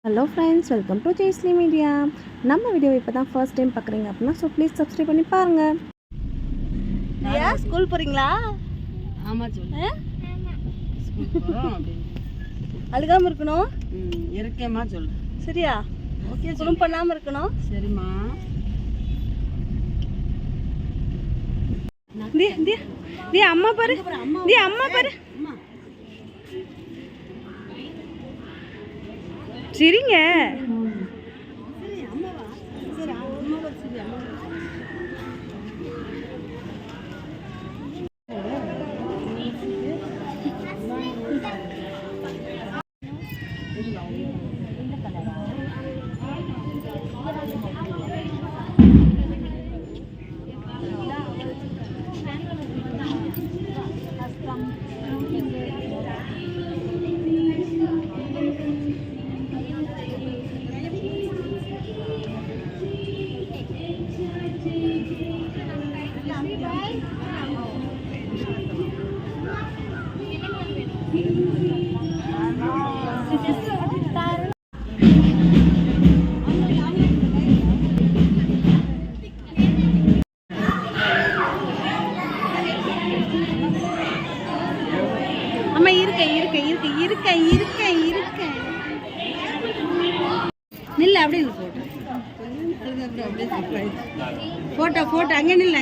Hello friends, welcome to ஜெய்ஸ்லி media. நம்ம video இப்போ தான் ஃபர்ஸ்ட் டைம் பார்க்குறீங்க அப்படின்னா ஸோ ப்ளீஸ் சப்ஸ்கிரைப் பண்ணி பாருங்கள். ஏன் ஸ்கூல் போகிறீங்களா? ஆமாம் சொல்லு. அழுகாமல் இருக்கணும். இருக்கேம்மா சொல்லு. சரியா? ஓகே. குறும் பண்ணாமல் இருக்கணும். சரிம்மா. அம்மா பாரு, அம்மா பாரு. சரிங்க. அம்மா இருக்க நில்ல. அப்படியே போட்டோ அங்கே நில்ல.